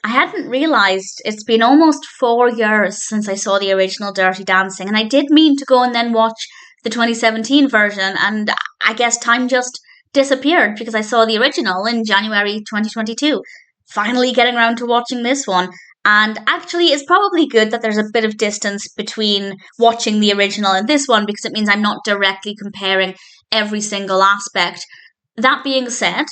I hadn't realised it's been almost 4 years since I saw the original Dirty Dancing, and I did mean to go and then watch the 2017 version, and I guess time just disappeared because I saw the original in January 2022. Finally getting around to watching this one. And actually, it's probably good that there's a bit of distance between watching the original and this one because it means I'm not directly comparing every single aspect. That being said,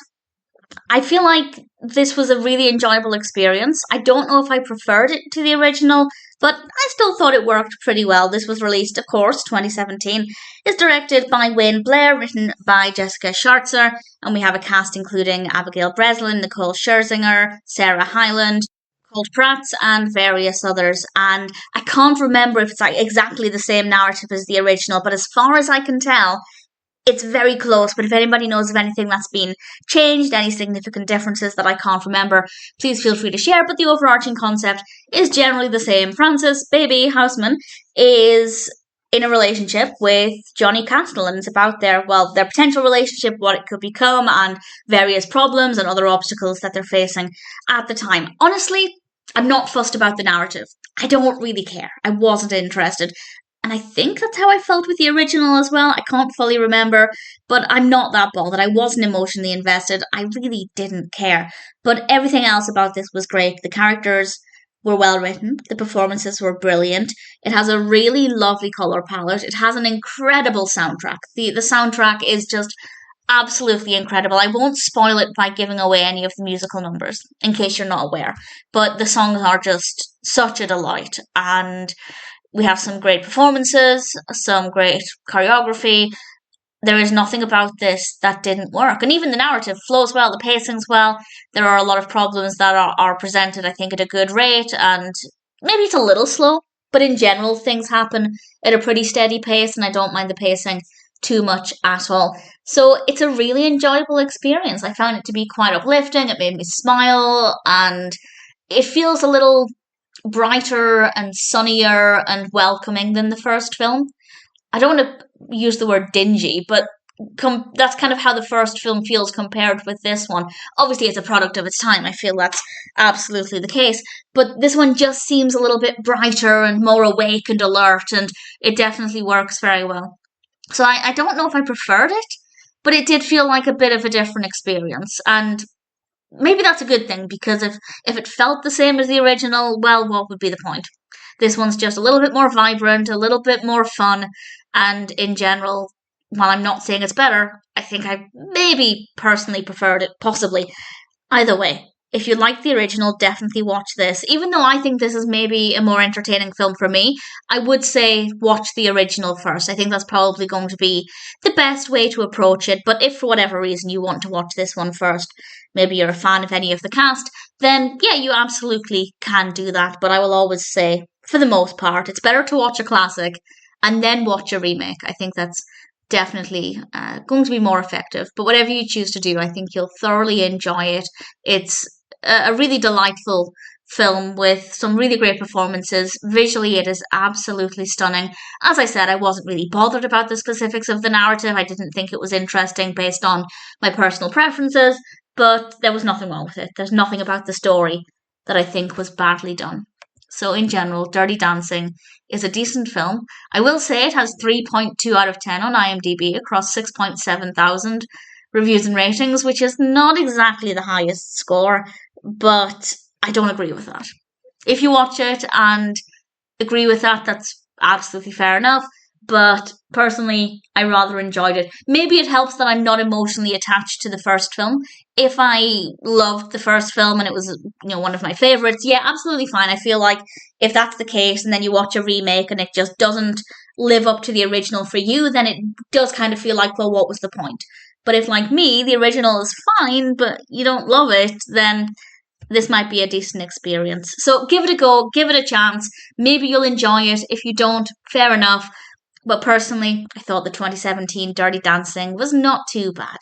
I feel like this was a really enjoyable experience. I don't know if I preferred it to the original, but I still thought it worked pretty well. This was released, of course, 2017. It's directed by Wayne Blair, written by Jessica Scherzinger, and we have a cast including Abigail Breslin, Nicole Scherzinger, Sarah Hyland, Colt Prattes, and various others. And I can't remember if it's like exactly the same narrative as the original, but as far as I can tell, it's very close, but if anybody knows of anything that's been changed, any significant differences that I can't remember, please feel free to share. But the overarching concept is generally the same. Frances, baby Houseman, is in a relationship with Johnny Castle, and it's about their potential relationship, what it could become, and various problems and other obstacles that they're facing at the time. Honestly, I'm not fussed about the narrative. I don't really care. I wasn't interested. And I think that's how I felt with the original as well. I can't fully remember, but I'm not that bothered. I wasn't emotionally invested. I really didn't care. But everything else about this was great. The characters were well written. The performances were brilliant. It has a really lovely colour palette. It has an incredible soundtrack. The soundtrack is just absolutely incredible. I won't spoil it by giving away any of the musical numbers, in case you're not aware. But the songs are just such a delight. And we have some great performances, some great choreography. There is nothing about this that didn't work. And even the narrative flows well, the pacing's well. There are a lot of problems that are presented, I think, at a good rate. And maybe it's a little slow, but in general, things happen at a pretty steady pace, and I don't mind the pacing too much at all. So it's a really enjoyable experience. I found it to be quite uplifting. It made me smile, and it feels a little brighter and sunnier and welcoming than the first film. I don't want to use the word dingy, but that's kind of how the first film feels compared with this one. Obviously, it's a product of its time. I feel that's absolutely the case. But this one just seems a little bit brighter and more awake and alert, and it definitely works very well. So I don't know if I preferred it, but it did feel like a bit of a different experience. And maybe that's a good thing, because if it felt the same as the original, well, what would be the point? This one's just a little bit more vibrant, a little bit more fun, and in general, while I'm not saying it's better, I think I maybe personally preferred it, possibly. Either way, if you like the original, definitely watch this. Even though I think this is maybe a more entertaining film for me, I would say watch the original first. I think that's probably going to be the best way to approach it. But if for whatever reason you want to watch this one first, maybe you're a fan of any of the cast, then yeah, you absolutely can do that. But I will always say, for the most part, it's better to watch a classic and then watch a remake. I think that's definitely going to be more effective. But whatever you choose to do, I think you'll thoroughly enjoy it. It's a really delightful film with some really great performances. Visually, it is absolutely stunning. As I said, I wasn't really bothered about the specifics of the narrative. I didn't think it was interesting based on my personal preferences, but there was nothing wrong with it. There's nothing about the story that I think was badly done. So in general, Dirty Dancing is a decent film. I will say it has 3.2 out of 10 on IMDb across 6.7 thousand reviews and ratings, which is not exactly the highest score, but I don't agree with that. If you watch it and agree with that, that's absolutely fair enough. But personally, I rather enjoyed it. Maybe it helps that I'm not emotionally attached to the first film. If I loved the first film and it was, one of my favorites, yeah, absolutely fine. I feel like if that's the case and then you watch a remake and it just doesn't live up to the original for you, then it does kind of feel like, well, what was the point? But if, like me, the original is fine, but you don't love it, then this might be a decent experience. So give it a go, give it a chance. Maybe you'll enjoy it. If you don't, fair enough. But personally, I thought the 2017 Dirty Dancing was not too bad.